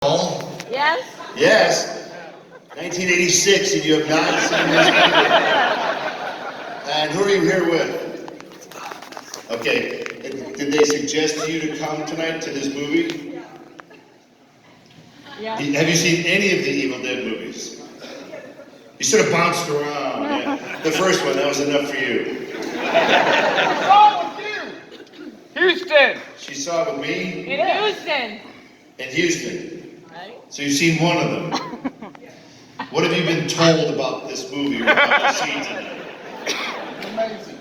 Yes? Yes. 1986, and you have not seen this movie. And who are you here with? Okay. Did they suggest to you to come tonight to this movie? Yeah. Have you seen any of the Evil Dead movies? You sort of bounced around. Yeah. The first one, that was enough for you. What's wrong with you? Houston! She saw it with me In Houston. in Houston. Right? So you've seen one of them. What have you been told about this movie you're about to see tonight? Amazing.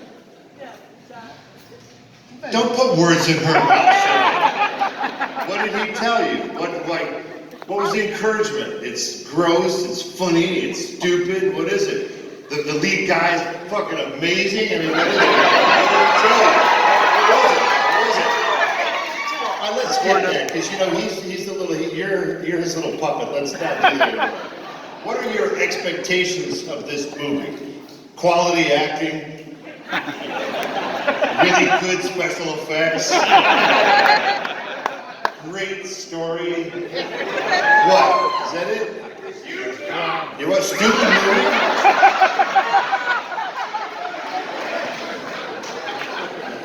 Don't put words in her mouth. What did he tell you? What was the encouragement? It's gross, it's funny, it's stupid. What is it? The lead guy's fucking amazing. I mean, what is it? What did he tell you? What was it? Let's get there, because you know he's the little you're his little puppet. Let's not do that. What are your expectations of this movie? Quality acting? Really good special effects? Great story? What? Is that it? You watch stupid movie?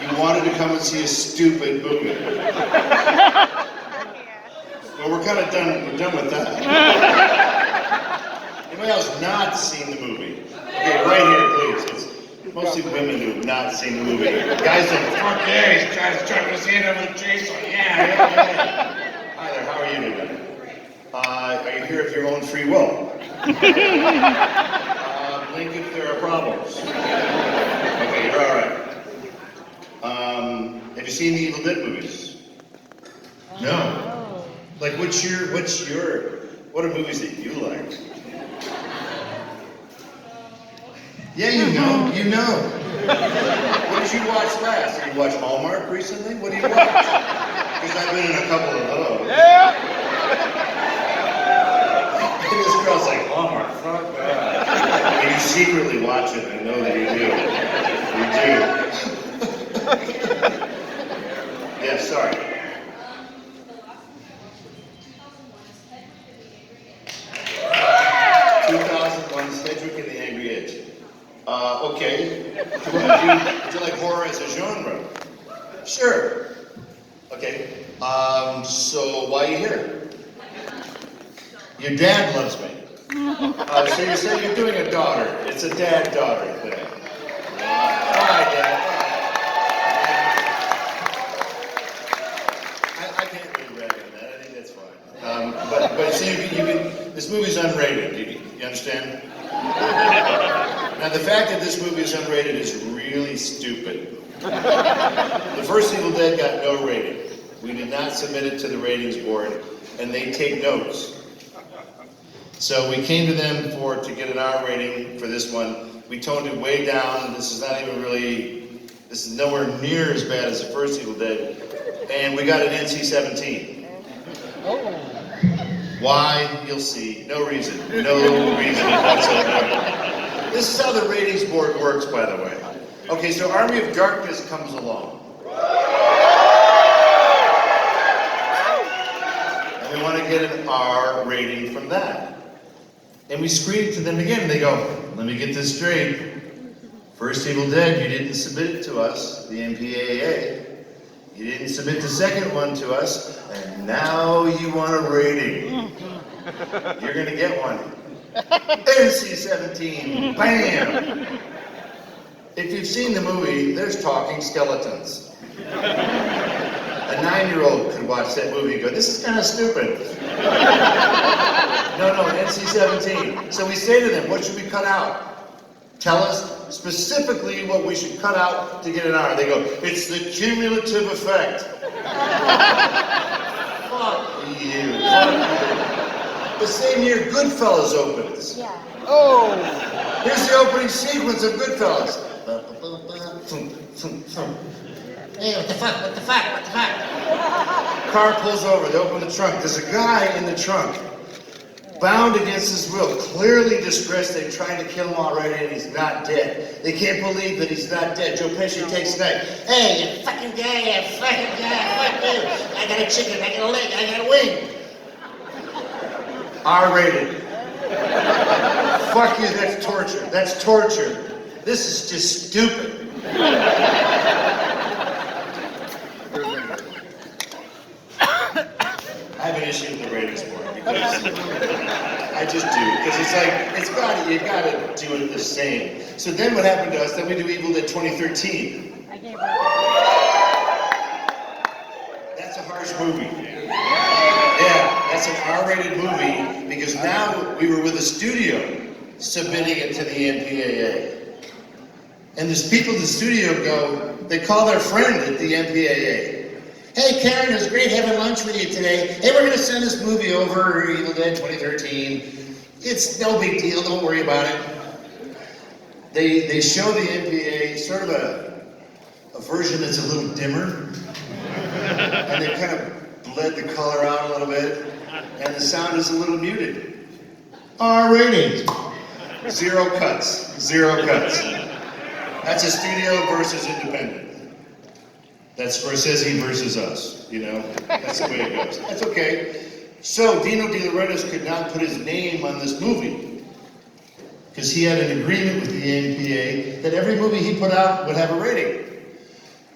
You wanted to come and see a stupid movie. Well, we're kind of done. We're done with that. Anybody else not seen the movie? Okay, right here, please. It's mostly women who have not seen the movie. Guys don't, fuck yeah, he's trying to see it over the Jason. Yeah. Hi there, how are you today? Are you here of your own free will? Blink if there are problems. Okay, you're all right. Have you seen the Evil Dead movies? No. Like, what are movies that you like? Yeah, you know. What did you watch last? Did you watch Hallmark recently? What do you watch? Because I've been in a couple of those. Yeah! And this girl's like, Hallmark, fuck that. I mean, you secretly watch it, I know that you do. Yeah, sorry. Cedric and the Angry Itch. Okay. Would you like horror as a genre? Sure. Okay. So why are you here? Your dad loves me. So you say you're doing a daughter. It's a dad-daughter thing. Hi, Dad. I can't really rag on that. I think that's fine. But see, this movie's unrated. You understand? Now, the fact that this movie is unrated is really stupid. The first Evil Dead got no rating. We did not submit it to the ratings board, and they take notes. So we came to them to get an R rating for this one. We toned it way down. This is nowhere near as bad as the first Evil Dead. And we got an NC-17. Why? You'll see. No reason. No reason whatsoever. This is how the ratings board works, by the way. Okay, so Army of Darkness comes along. And we want to get an R rating from that. And we screen it to them again, and they go, let me get this straight. First Evil Dead, you didn't submit it to us, the MPAA. You didn't submit the second one to us, and now you want a rating. You're going to get one. NC-17, bam! If you've seen the movie, there's talking skeletons. A 9-year-old could watch that movie and go, this is kind of stupid. No, NC-17. So we say to them, what should we cut out? Tell us specifically what we should cut out to get an R. They go, it's the cumulative effect. Fuck you. The same year Goodfellas opens. Yeah. Oh! Here's the opening sequence of Goodfellas. Hey, what the fuck? Car pulls over, they open the trunk. There's a guy in the trunk, bound against his will, clearly distressed. They've tried to kill him already and he's not dead. They can't believe that he's not dead. Joe Pesci takes a knife. Hey, you fucking guy, fuck you. I got a chicken, I got a leg, I got a wing. R-rated. Fuck you, that's torture. That's torture. This is just stupid. I have an issue with the ratings board because I just do. Because it's like, you gotta do it the same. So then what happened to us, then we do Evil Dead 2013. I can't That's a harsh movie. Yeah, that's an R-rated movie because now we were with a studio submitting it to the MPAA. And there's people in the studio go, they call their friend at the MPAA. Hey Karen, it was great having lunch with you today. Hey, we're gonna send this movie over, Evil Dead 2013. It's no big deal, don't worry about it. They show the MPAA sort of a version that's a little dimmer. And they kind of bled the color out a little bit. And the sound is a little muted. R rating. 0 cuts. 0 cuts. That's a studio versus independent. That's Scorsese versus us, you know? That's the way it goes. That's okay. So Dino De Laurentiis could not put his name on this movie because he had an agreement with the MPA that every movie he put out would have a rating.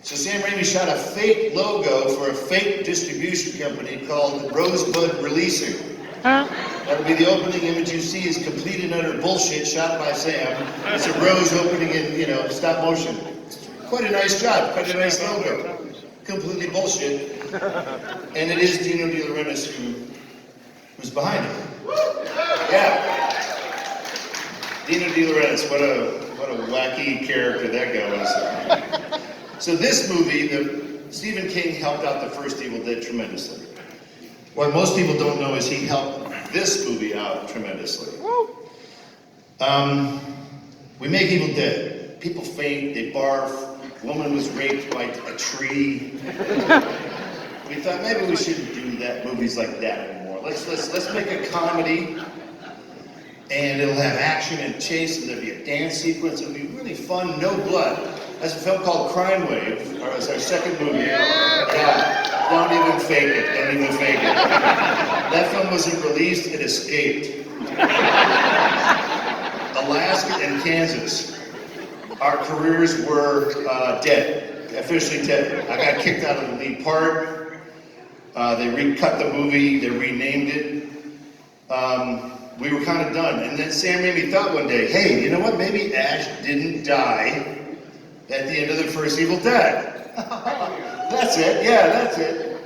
So Sam Raimi shot a fake logo for a fake distribution company called Rosebud Releasing. That'll be the opening image you see is complete and utter bullshit shot by Sam. It's a rose opening in, stop motion. Quite a nice job, quite a nice logo. Completely bullshit. And it is Dino De Laurentiis who's behind it. Yeah. Dino De Laurentiis, what a wacky character that guy was. So this movie, Stephen King helped out the first Evil Dead tremendously. What most people don't know is he helped this movie out tremendously. We make Evil Dead. People faint, they barf. Woman was raped by a tree. We thought maybe we shouldn't do that movies like that anymore. Let's make a comedy, and it'll have action and chase, and there'll be a dance sequence. It'll be really fun, no blood. There's a film called Crime Wave, or it's our second movie. Yeah, don't even fake it. Don't even fake it. That film wasn't released; it escaped. Alaska and Kansas. Our careers were dead, officially dead. I got kicked out of the lead part. They recut the movie, they renamed it. We were kind of done. And then Sam Raimi thought one day, hey, you know what? Maybe Ash didn't die at the end of the first Evil Dead. That's it, yeah, that's it.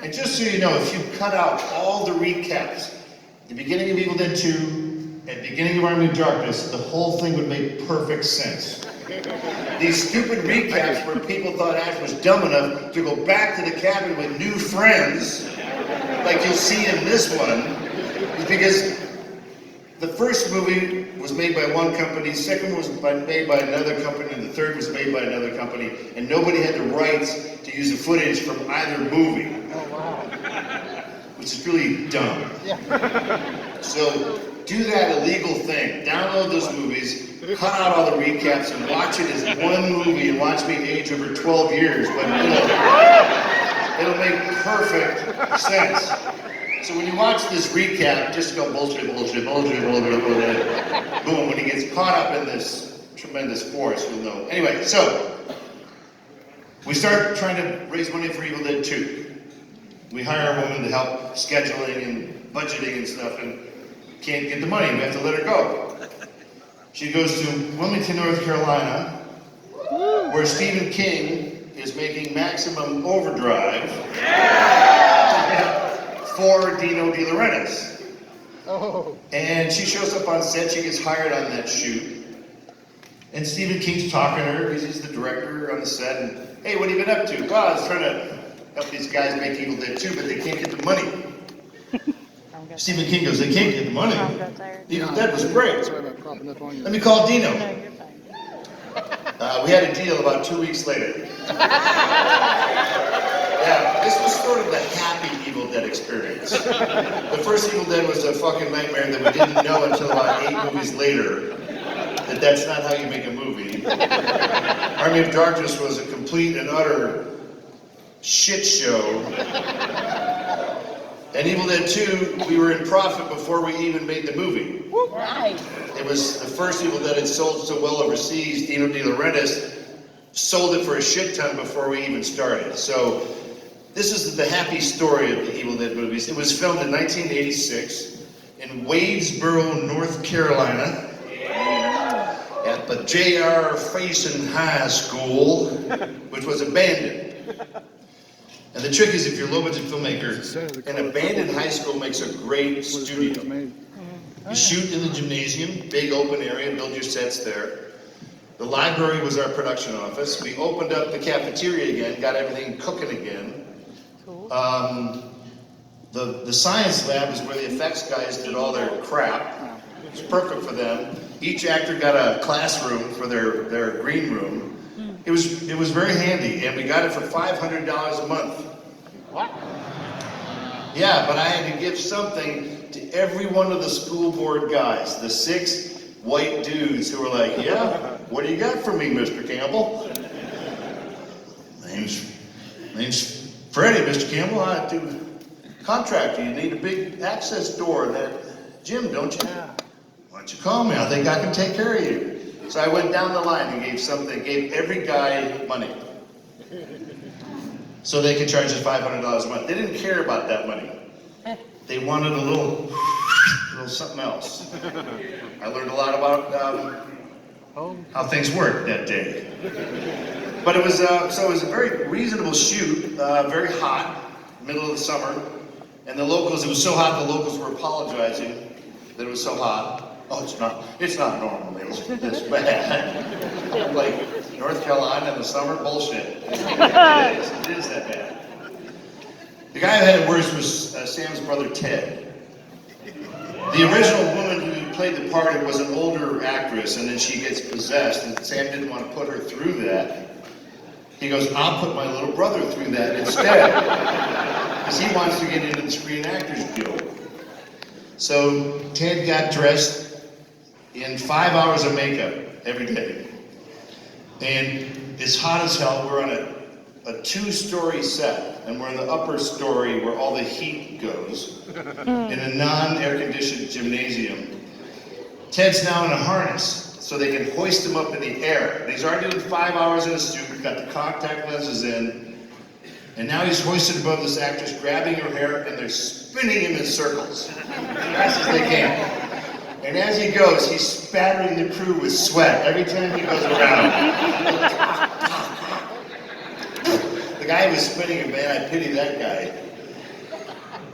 And just so you know, if you cut out all the recaps, the beginning of Evil Dead 2, at the beginning of Army of Darkness, the whole thing would make perfect sense. These stupid recaps where people thought Ash was dumb enough to go back to the cabin with new friends, like you'll see in this one, is because the first movie was made by one company, the second was made by another company, and the third was made by another company, and nobody had the rights to use the footage from either movie. Oh, wow. Which is really dumb. So, do that illegal thing. Download those movies, cut out all the recaps, and watch it as one movie, and watch me age over 12 years. But it'll make perfect sense. So when you watch this recap, just go bullshit, bullshit, bullshit, bullshit, bullshit. Boom, when he gets caught up in this tremendous force, you'll know. Anyway, so we start trying to raise money for Evil Dead 2. We hire a woman to help scheduling and budgeting and stuff, and can't get the money. We have to let her go. She goes to Wilmington, North Carolina, where Stephen King is making maximum overdrive for Dino De Laurentiis. Oh. And she shows up on set. She gets hired on that shoot. And Stephen King's talking to her because he's the director on the set. And, hey, what have you been up to? Well, I was trying to help these guys make Evil Dead 2, but they can't get the money. Stephen King goes, they can't get the money. Evil Dead was great. Let me call Dino. We had a deal about 2 weeks later. Yeah, this was sort of the happy Evil Dead experience. The first Evil Dead was a fucking nightmare that we didn't know until about 8 movies later that that's not how you make a movie. Army of Darkness was a complete and utter shit show. And Evil Dead 2, we were in profit before we even made the movie. Nice. It was the first Evil Dead had sold so well overseas. Dino De Laurentiis sold it for a shit ton before we even started. So this is the happy story of the Evil Dead movies. It was filmed in 1986 in Wadesboro, North Carolina, at the J.R. Faison High School, which was abandoned. And the trick is, if you're a low-budget filmmaker, an abandoned high school makes a great studio. You shoot in the gymnasium, big open area, build your sets there. The library was our production office. We opened up the cafeteria again, got everything cooking again. The science lab is where the effects guys did all their crap. It's perfect for them. Each actor got a classroom for their green room. It was very handy, and we got it for $500 a month. What? Yeah, but I had to give something to every one of the school board guys, the 6 white dudes who were like, yeah, what do you got for me, Mr. Campbell? Name's Freddie, Mr. Campbell. I do contractor. You need a big access door in that gym, don't you? Why don't you call me? I think I can take care of you. So I went down the line and gave every guy money. So they could charge us $500 a month. They didn't care about that money. They wanted a little something else. I learned a lot about how things work that day. But it was so it was a very reasonable shoot, very hot, middle of the summer, and the locals. It was so hot the locals were apologizing that it was so hot. Oh, it's not normal. It's bad. Like North Carolina in the summer, bullshit. It is that bad. The guy who had it worse was Sam's brother Ted. The original woman who played the part was an older actress, and then she gets possessed, and Sam didn't want to put her through that. He goes, I'll put my little brother through that instead, because he wants to get into the Screen Actors Guild. So Ted got dressed in 5 hours of makeup every day. And it's hot as hell. We're on a 2-story set, and we're in the upper story where all the heat goes, in a non-air-conditioned gymnasium. Ted's now in a harness, so they can hoist him up in the air. He's already doing 5 hours in a suit, got the contact lenses in, and now he's hoisted above this actress, grabbing her hair, and they're spinning him in circles, as fast as they can. And as he goes, he's spattering the crew with sweat every time he goes around. The guy who was spinning him, man, I pity that guy.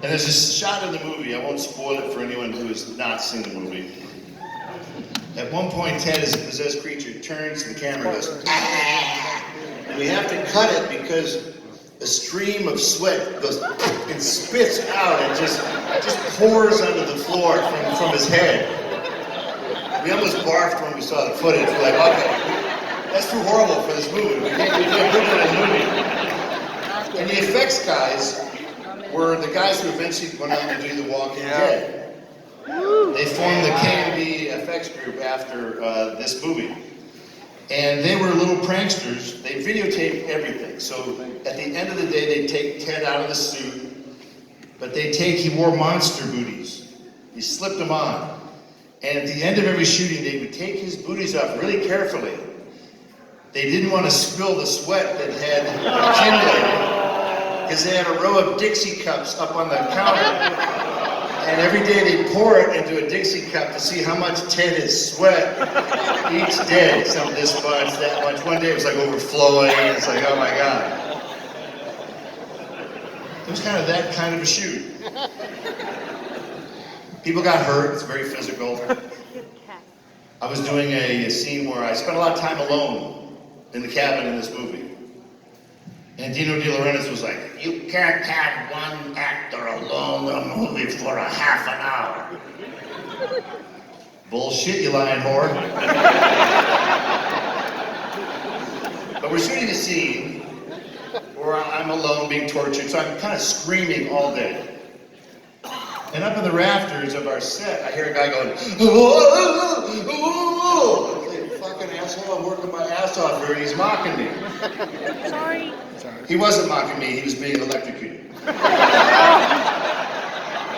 And there's a shot in the movie, I won't spoil it for anyone who has not seen the movie. At one point, Ted, as a possessed creature, turns to the camera and goes, ah! And we have to cut it because a stream of sweat goes and spits out and just pours onto the floor from his head. We almost barfed when we saw the footage. We're like, okay, that's too horrible for this movie. We can't put it in a movie. And the effects guys were the guys who eventually went on to do The Walking Dead. They formed the K&B effects group after this movie. And they were little pranksters. They videotaped everything. So at the end of the day, they'd take Ted out of the suit, but he wore monster booties. He slipped them on. And at the end of every shooting, they would take his booties off really carefully. They didn't want to spill the sweat that had accumulated, because they had a row of Dixie cups up on the counter. And every day they pour it into a Dixie cup to see how much Ted had sweat each day. Some this much, that much. One day it was like overflowing. It's like, oh my God. It was kind of that kind of a shoot. People got hurt. It's very physical. I was doing a scene where I spent a lot of time alone in the cabin in this movie. And Dino De Laurentiis was like, you can't have one actor alone in a movie for a half an hour. Bullshit, you lying whore. But we're shooting a scene where I'm alone being tortured, so I'm kind of screaming all day. And up in the rafters of our set, I hear a guy going, oh, fucking asshole, I'm working my ass off here, and he's mocking me. Sorry. He wasn't mocking me, he was being electrocuted.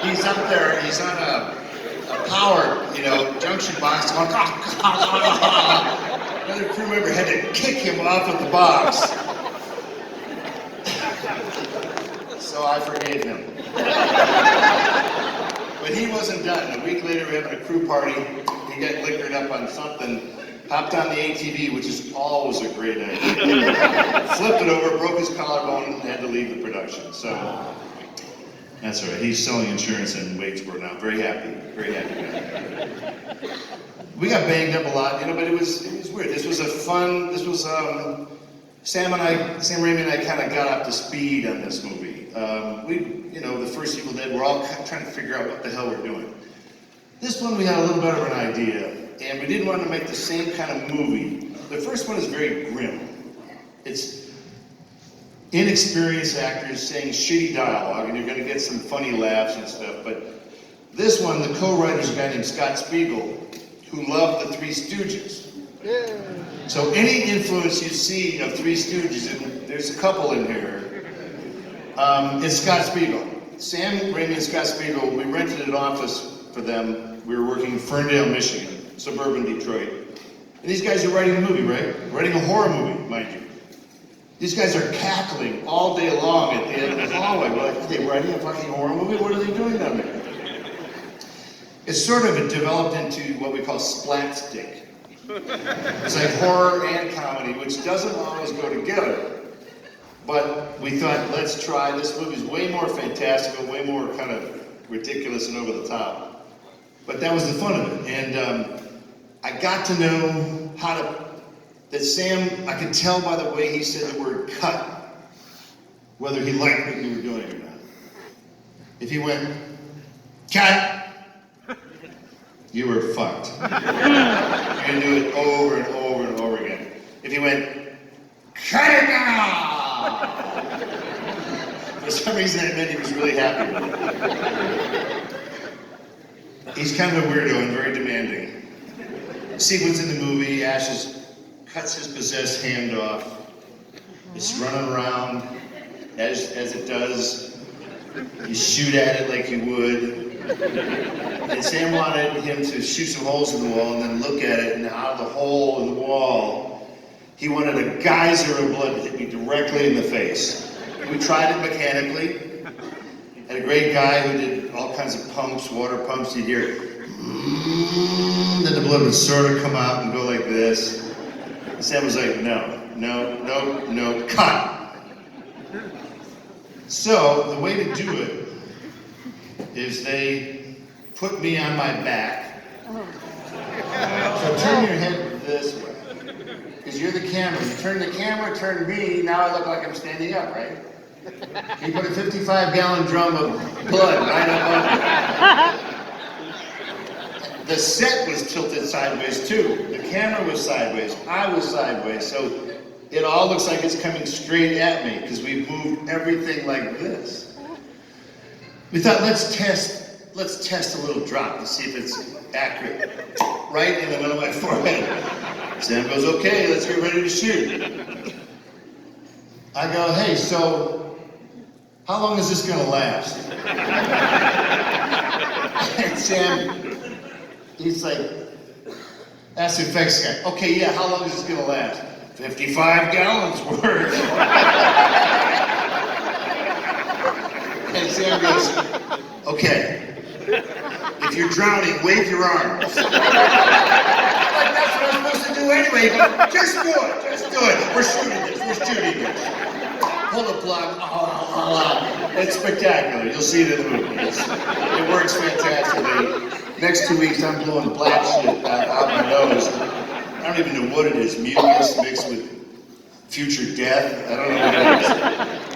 He's up there, he's on a power, junction box. Another crew member had to kick him off of the box. So I forgave him. But he wasn't done. A week later, we were having a crew party. He got liquored up on something, hopped on the ATV, which is always a great idea. Flipped it over, broke his collarbone, and had to leave the production. So that's all right. He's selling insurance in Wadesboro now. Very happy guy. We got banged up a lot, but it was weird. This was Sam Raimi and I kind of got up to speed on this movie. The first Evil Dead, we're all trying to figure out what the hell we're doing. This one we had a little bit of an idea, and we didn't want to make the same kind of movie. The first one is very grim. It's inexperienced actors saying shitty dialogue, and you're going to get some funny laughs and stuff, but this one, the co-writer is a guy named Scott Spiegel, who loved the Three Stooges. Yeah. So any influence you see of Three Stooges, and there's a couple in here, it's Scott Spiegel. Sam Raimi and Scott Spiegel, we rented an office for them. We were working in Ferndale, Michigan, suburban Detroit. And these guys are writing a movie, right? Writing a horror movie, mind you. These guys are cackling all day long at the end of the hallway. We're like, are they writing a fucking horror movie? What are they doing down there? It's sort of developed into what we call splatstick. It's like horror and comedy, which doesn't always go together. But we thought, let's try. This movie's way more fantastical, way more kind of ridiculous and over the top. But that was the fun of it. And I got to know that Sam, I could tell by the way he said the word cut, whether he liked what you were doing or not. If he went, cut, you were fucked. You're gonna do it over and over and over again. If he went, cut it now! For some reason that meant he was really happy with it. He's kind of a weirdo and very demanding. Sequence in the movie, Ash cuts his possessed hand off. It's running around as it does. You shoot at it like you would. And Sam wanted him to shoot some holes in the wall and then look at it, and out of the hole in the wall, he wanted a geyser of blood to hit me directly in the face. We tried it mechanically. Had a great guy who did all kinds of pumps, water pumps. You'd hear, then the blood would sort of come out and go like this. And Sam was like, no, cut. So the way to do it is they put me on my back. So turn your head this way, because you're the camera. You turn the camera, turn me, now I look like I'm standing up, right? He put a 55-gallon drum of blood right above me. The set was tilted sideways too. The camera was sideways, I was sideways, so it all looks like it's coming straight at me, because we moved everything like this. We thought, let's test a little drop to see if it's accurate. Right in the middle of my forehead. Sam goes, okay, let's get ready to shoot. I go, hey, so how long is this gonna last? And Sam, he's like, ask the effects guy, okay, yeah, how long is this gonna last? 55 gallons worth. And Sam goes, okay, if you're drowning, wave your arms. I'm like, that's what I'm supposed to do anyway. He goes, just do it. We're shooting this. Pull the plug. It's spectacular. You'll see it in the movie. It works fantastically. Next 2 weeks, I'm blowing black shit out my nose. I don't even know what it is. Mucus mixed with future death. I don't know what it is.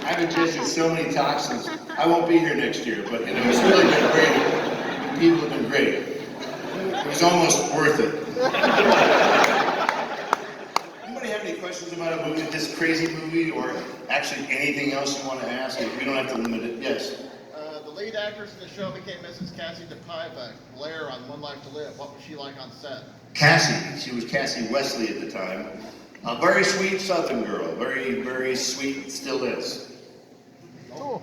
I've ingested so many toxins. I won't be here next year, but it's really been great. People have been great. It was almost worth it. Anybody have any questions about a movie, this crazy movie, or actually anything else you want to ask? We don't have to limit it. Yes? The lead actress in the show became Mrs. Cassie DePaiva, Blair on One Life to Live. What was she like on set? Cassie. She was Cassie Wesley at the time. A very sweet Southern girl. Very, very sweet, still is. Oh.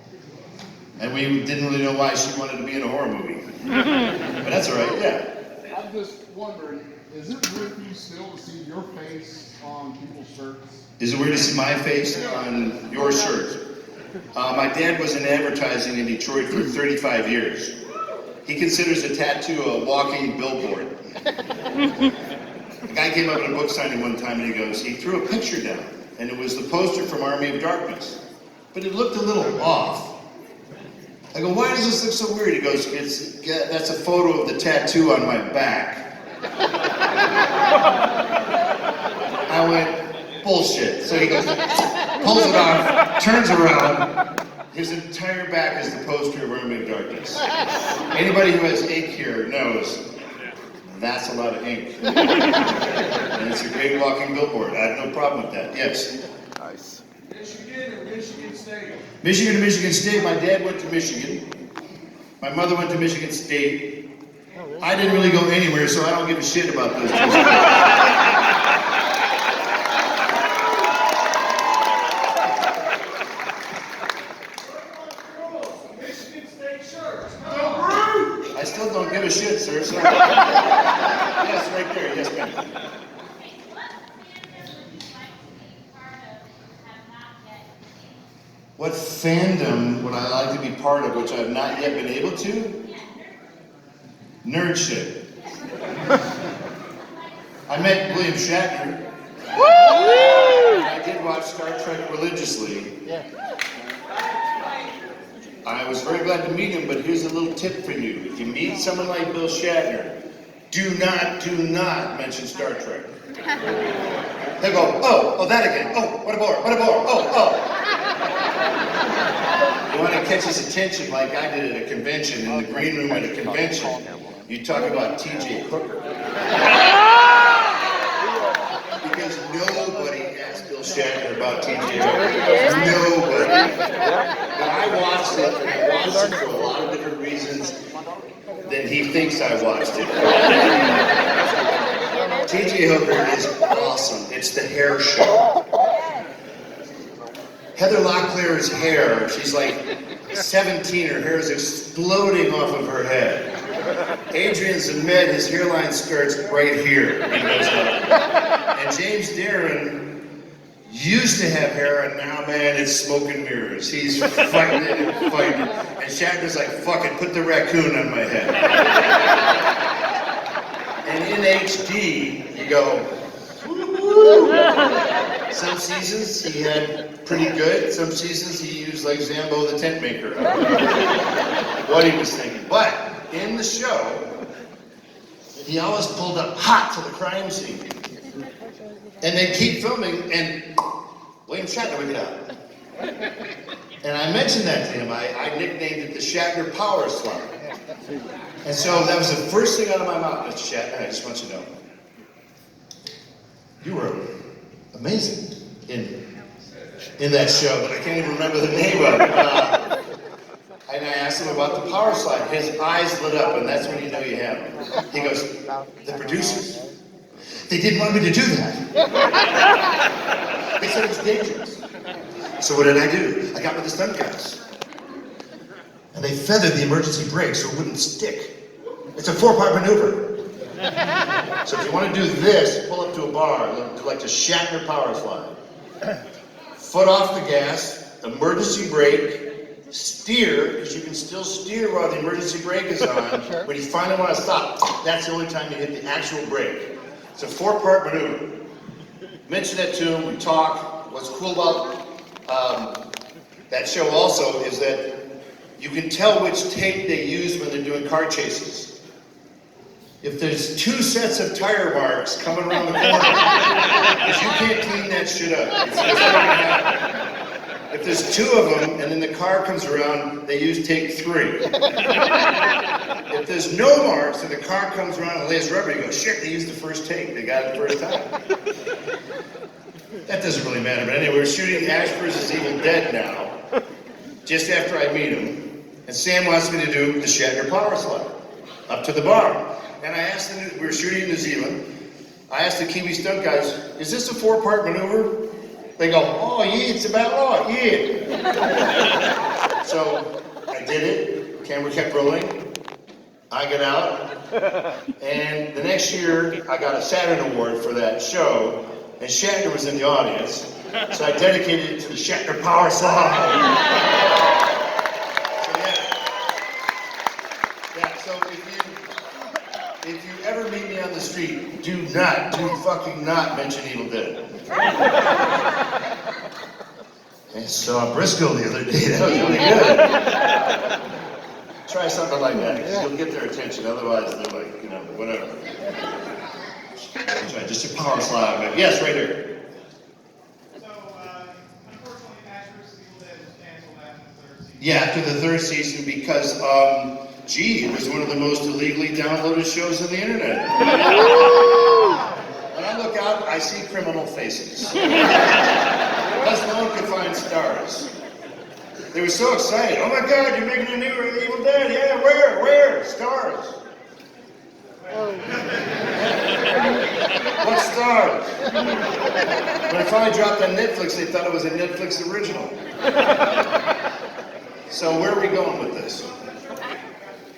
And we didn't really know why she wanted to be in a horror movie. But that's all right, yeah. I'm just wondering, is it weird for you still to see your face on people's shirts? Is it weird to see my face on your shirt? My dad was in advertising in Detroit for 35 years. He considers a tattoo a walking billboard. A guy came up at a book signing one time and he threw a picture down, and it was the poster from Army of Darkness. But it looked a little off. I go, why does this look so weird? He goes, that's a photo of the tattoo on my back. I went, bullshit. So he goes, pulls it off, turns around. His entire back is the poster of Army of Darkness. Anybody who has ink here knows that's a lot of ink. And it's a great walking billboard. I have no problem with that. Yes? Nice. Michigan or Michigan State? Michigan to Michigan State. My dad went to Michigan. My mother went to Michigan State. I didn't really go anywhere, so I don't give a shit about those two. I still don't give a shit, sir. So. Yes, right there. Yes, ma'am. What fandom would I like to be part of, which I've not yet been able to? Nerd shit. I met William Shatner. I did watch Star Trek religiously. I was very glad to meet him, but here's a little tip for you. If you meet someone like Bill Shatner, do not mention Star Trek. They go, oh, that again. Oh, what a bore, oh. You want to catch his attention like I did at a convention, in the green room at a convention. You talk about T.J. Hooker. Because nobody asked Bill Shatner about T.J. Hooker. Nobody. But I watched it, and I watched it for a lot of different reasons than he thinks I watched it. T.J. Hooker is awesome. It's the hair show. Heather Locklear's hair, she's like 17, her hair is exploding off of her head. Adrian Zemed, his hairline starts right here. He goes up. And James Darren used to have hair, and now, man, it's smoke and mirrors. He's fighting it and fighting it. And Shatner's like, fuck it, put the raccoon on my head. And in HD, you go, some seasons he had pretty good, some seasons he used like Zambo the tent maker. I don't know what he was thinking. But in the show, he always pulled up hot to the crime scene. And they keep filming, and William Shatner would get out. And I mentioned that to him. I nicknamed it the Shatner Power Slide. And so that was the first thing out of my mouth, Mr. Shatner. I just want you to know, you were amazing in that show, but I can't even remember the name of it. And I asked him about the power slide. His eyes lit up, and that's when you know you have him. He goes, the producers, they didn't want me to do that. They said it was dangerous. So what did I do? I got with the stunt guys. And they feathered the emergency brake so it wouldn't stick. It's a 4-part maneuver. So if you want to do this, pull up to a bar, like a Shatner power slide. Foot off the gas, emergency brake, steer, because you can still steer while the emergency brake is on. When you finally want to stop, that's the only time you hit the actual brake. It's a 4-part maneuver. Mention that to him, we talk. What's cool about that show also is that you can tell which tape they use when they're doing car chases. If there's 2 sets of tire marks coming around the corner, because you can't clean that shit up. It's not gonna happen. If there's 2 of them, and then the car comes around, they use take 3. If there's no marks, and the car comes around and lays rubber, you go, shit, they used the first take. They got it the first time. That doesn't really matter, but anyway, we're shooting Ash vs. Evil Dead now, just after I meet him, and Sam wants me to do the Shatner Power Slide, up to the bar. And I asked them, we were shooting in New Zealand, I asked the Kiwi stunt guys, is this a 4-part maneuver? They go, oh yeah, it's about right, yeah. So I I did it. Camera kept rolling. I got out. And the next year, I got a Saturn Award for that show. And Shatner was in the audience. So I dedicated it to the Shatner Power Slide. So if you ever meet me on the street, do fucking not mention Evil Dead. I saw Briscoe the other day, that was really good. Try something like that, because you'll get their attention, otherwise they're like, you know, whatever. Just a power slide, man. Yes, right here. So, unfortunately, Actress Evil Dead was canceled after the third season. Yeah, after the third season, because, it was one of the most illegally downloaded shows on the internet. When I look out, I see criminal faces. Plus, no one could find stars. They were so excited. Oh my God, you're making a new Evil Dead. Yeah, where? Stars. What stars? When it finally dropped on Netflix, they thought it was a Netflix original. So where are we going with this?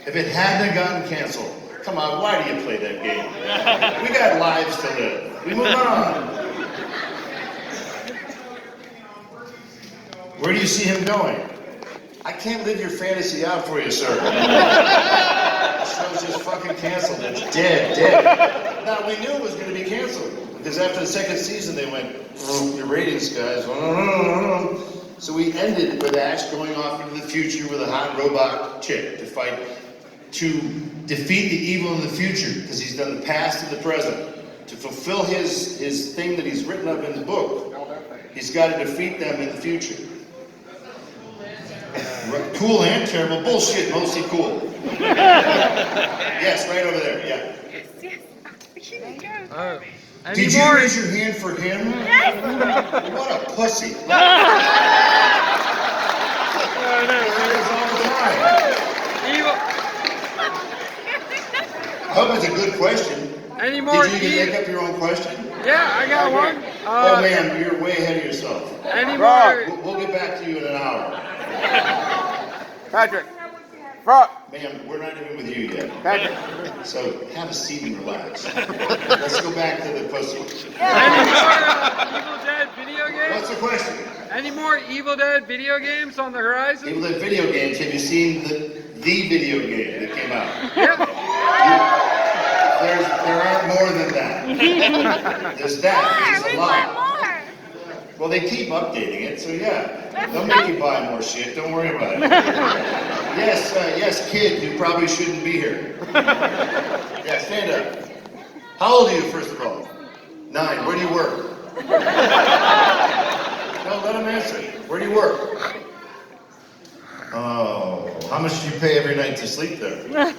If it hadn't gotten canceled, come on, why do you play that game? We got lives to live. We move on. Where do you see him going? I can't live your fantasy out for you, sir. The show's just fucking canceled. It's dead. Now, we knew it was going to be canceled, because after the second season, they went, your ratings, guys. So we ended with Ash going off into the future with a hot robot chick to defeat the evil in the future, because he's done the past and the present. To fulfill his thing that he's written up in the book, he's got to defeat them in the future. Cool and terrible. Bullshit, mostly cool. Yes, right over there, yeah. Did you raise your hand for him? Yes. What a pussy. I hope it's a good question. Any more? Did you make up your own question? Yeah, I got one. Oh man, you're way ahead of yourself. Any more? We'll get back to you in an hour. Patrick. Frog. Ma'am, we're not even with you yet. Patrick. So have a seat and relax. Let's go back to the pussy. Any more Evil Dead video games? What's the question? Any more Evil Dead video games on the horizon? Evil Dead video games. Have you seen the video game that came out? Yep. There aren't more than that. There's that. There's a lot. Well, they keep updating it, so yeah. They'll make you buy more shit. Don't worry about it. Yes, kid, you probably shouldn't be here. Yeah, stand up. How old are you, first of all? 9. Where do you work? No, let him answer. Where do you work? Oh, how much do you pay every night to sleep there?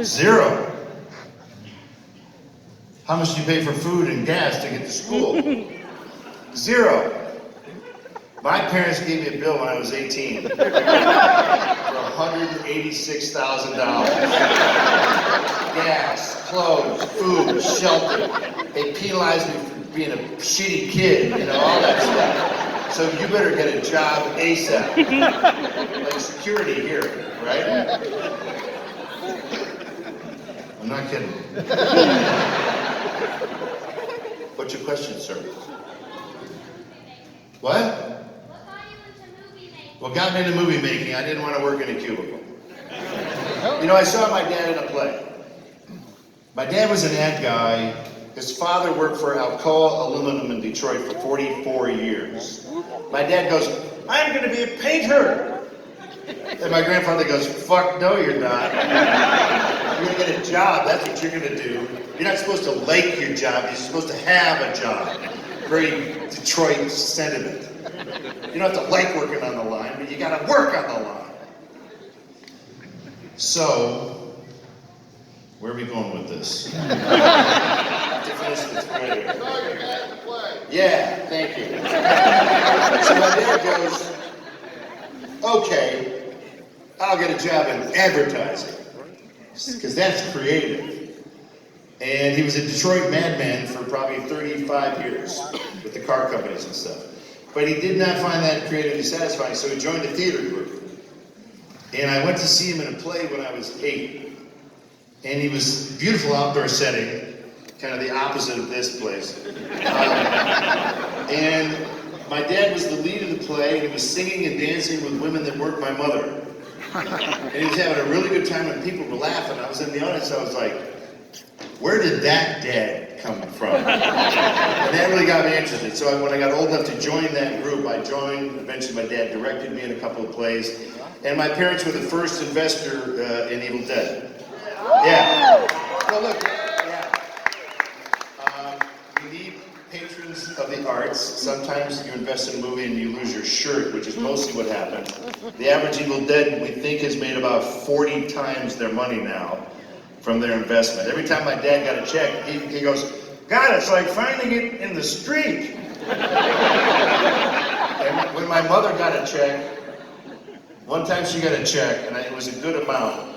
0. How much do you pay for food and gas to get to school? 0. My parents gave me a bill when I was 18 for $186,000. Gas, clothes, food, shelter. They penalized me for being a shitty kid, all that stuff. So you better get a job ASAP. Like security here, right? I'm not kidding. What's your question, sir? What? What got me into movie making? I didn't want to work in a cubicle. I saw my dad in a play. My dad was an ad guy. His father worked for Alcoa Aluminum in Detroit for 44 years. My dad goes, I'm going to be a painter. And my grandfather goes, fuck no, you're not. You're going to get a job. That's what you're going to do. You're not supposed to like your job. You're supposed to have a job. Very Detroit sentiment. You don't have to like working on the line, but you got to work on the line. So, where are we going with this? To finish this right here. Yeah, thank you. So my dad goes, okay, I'll get a job in advertising, because that's creative. And he was a Detroit madman for probably 35 years with the car companies and stuff. But he did not find that creatively satisfying, so he joined a theater group. And I went to see him in a play when I was 8. And he was a beautiful outdoor setting, kind of the opposite of this place. And my dad was the lead of the play, and he was singing and dancing with women that weren't my mother. And he was having a really good time, and people were laughing. I was in the audience, I was like, where did that dad come from? And that really got me interested. So when I got old enough to join that group, I joined. Eventually my dad directed me in a couple of plays. And my parents were the first investor in Evil Dead. Yeah. Well, look, we need patrons of the arts. Sometimes you invest in a movie and you lose your shirt, which is mostly what happened. The average Evil Dead, we think, has made about 40 times their money now from their investment. Every time my dad got a check, he goes, God, it's like finding it in the street. And when my mother got a check, one time she got a check, and it was a good amount.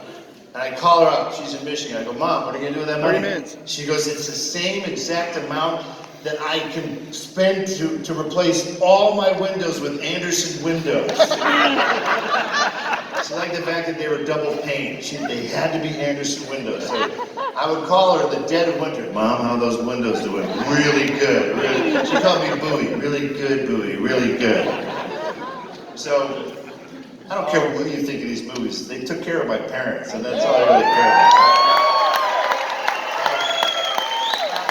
And I call her up, she's in Michigan. I go, Mom, what are you gonna do with that money? 30 minutes. She goes, it's the same exact amount that I can spend to replace all my windows with Anderson windows. She liked the fact that they were double pane. They had to be Anderson windows. So I would call her in the dead of winter, Mom, how are those windows doing? Really good. Really. She called me Bowie. Really good, Bowie. Really good. So I don't care what you think of these movies. They took care of my parents, and that's all I really care about.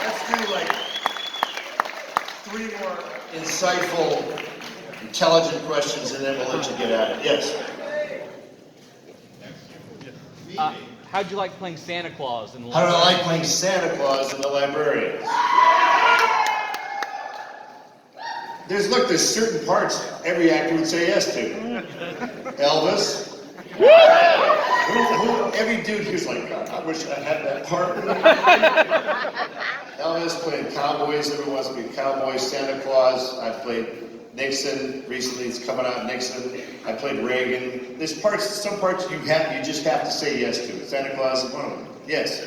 Let's do like 3 more insightful, intelligent questions, and then we'll let you get at it. Yes? How'd you like playing Santa Claus in the How do I like playing Santa Claus in the librarians? There's certain parts every actor would say yes to. Elvis. Every dude here's like, God, I wish I had that part. Elvis playing cowboys, everyone wants to be cowboy, Santa Claus. I played Nixon, recently it's coming out, Nixon. I played Reagan. There's some parts you just have to say yes to. Santa Claus is one of them. Yes.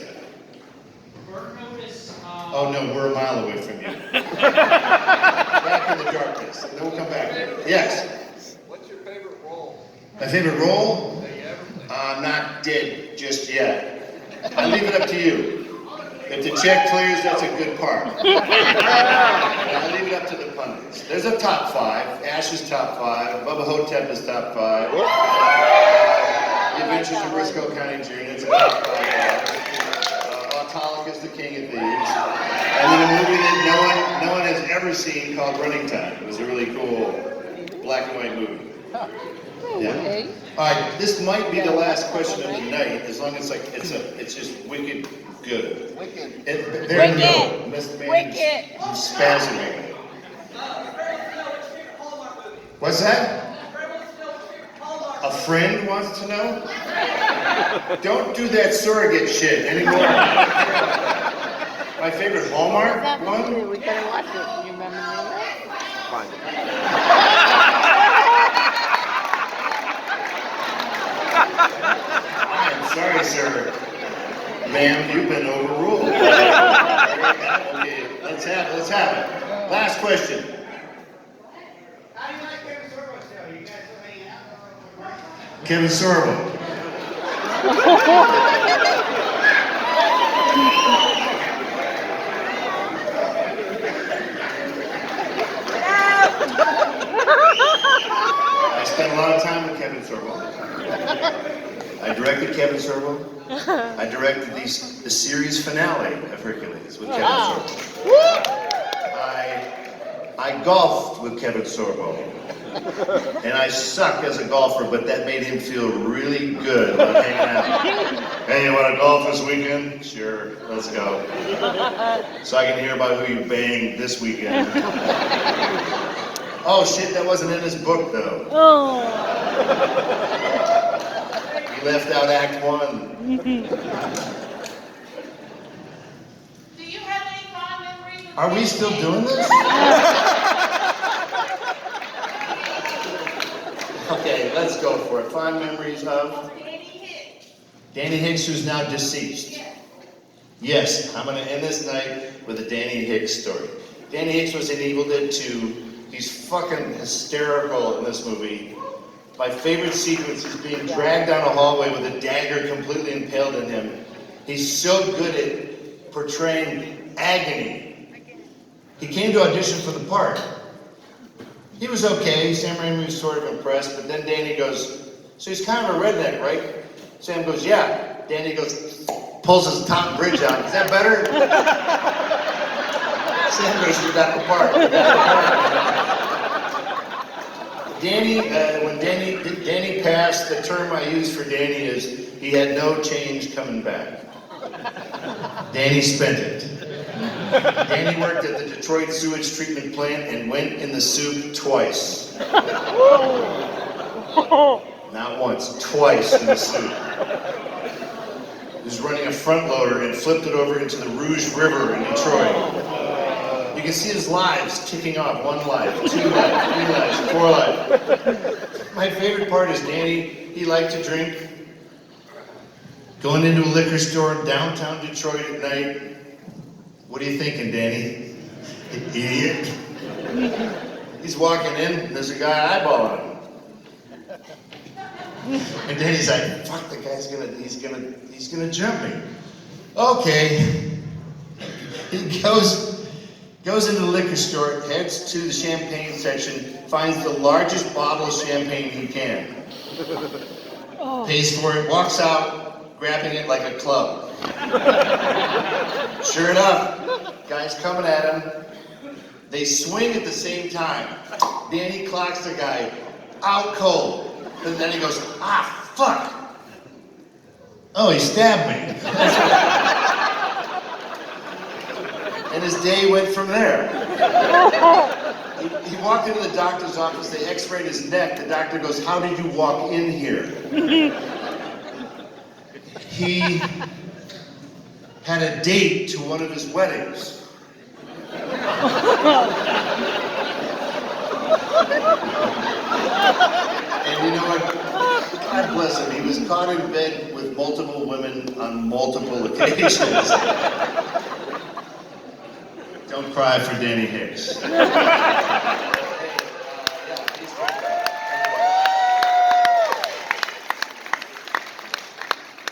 Oh no, we're a mile away from you. Back in the darkness. And then we'll come back. Yes. What's your favorite role? My favorite role? I'm not dead just yet. I leave it up to you. If the check clears, that's a good part. I leave it up to the pundits. There's a top 5. Ash is top 5. Bubba Hotep is top 5. The Adventures of Briscoe County Jr. is a top 5. Autolic is the king of thieves. And then a movie that no one has ever seen called Running Time. It was a really cool black and white movie. Yeah. All right, this might be the last question of the night, as long as it's just wicked good. Wicked. No, Miss Man's spasming. What's that? A friend wants to know? Don't do that surrogate shit anymore. My favorite Hallmark one? We gotta watch it. You remember that? I'm sorry, sir. Ma'am, you've been overruled. Okay, let's have it. Last question. How do you like Kevin Sorbo's show? You guys have any out? Kevin Sorbo. I spent a lot of time with Kevin Sorbo. I directed Kevin Sorbo. I directed the series finale of Hercules with Kevin Sorbo. I golfed with Kevin Sorbo. And I suck as a golfer, but that made him feel really good about hanging out. Hey, you want to golf this weekend? Sure, let's go. So I can hear about who you banged this weekend. Oh shit, that wasn't in his book though. Oh. He left out Act 1. Do you have any fond memories of Are we still doing this? Okay, let's go for it. Fond memories of Danny Hicks? Danny Hicks, who's now deceased. Yes, I'm going to end this night with a Danny Hicks story. Danny Hicks was in Evil Dead 2. He's fucking hysterical in this movie. My favorite sequence is being dragged down a hallway with a dagger completely impaled in him. He's so good at portraying agony. He came to audition for the part. He was okay. Sam Raimi was sort of impressed, but then Danny goes, so he's kind of a redneck, right? Sam goes, yeah. Danny goes, pulls his top bridge out. Is that better? Sam goes, you got the part. Danny, when Danny passed, the term I use for Danny is he had no change coming back. Danny spent it. Danny worked at the Detroit sewage treatment plant and went in the soup twice. Not once, twice in the soup. He was running a front loader and flipped it over into the Rouge River in Detroit. You can see his lives ticking off. 1 life, 2 lives, 3 lives, 4 lives. My favorite part is Danny, he liked to drink. Going into a liquor store in downtown Detroit at night. What are you thinking, Danny? Idiot. He's walking in, and there's a guy eyeballing him. And Danny's like, fuck, the guy's he's gonna jump me. Okay. He goes into the liquor store, heads to the champagne section, finds the largest bottle of champagne he can. Pays for it, walks out, grabbing it like a club. Sure enough, guy's coming at him. They swing at the same time. Danny clocks the guy out cold. And then he goes, ah, fuck. Oh, he stabbed me. And his day went from there. He walked into the doctor's office, they x-rayed his neck. The doctor goes, how did you walk in here? He had a date to one of his weddings. And you know what? God bless him. He was caught in bed with multiple women on multiple occasions. Don't cry for Danny Hicks.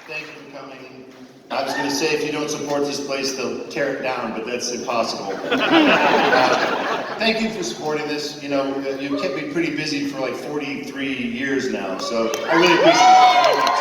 Thank you for coming. I was going to say if you don't support this place, they'll tear it down, but that's impossible. Thank you for supporting this. You know, you kept me pretty busy for like 43 years now, so I really appreciate it.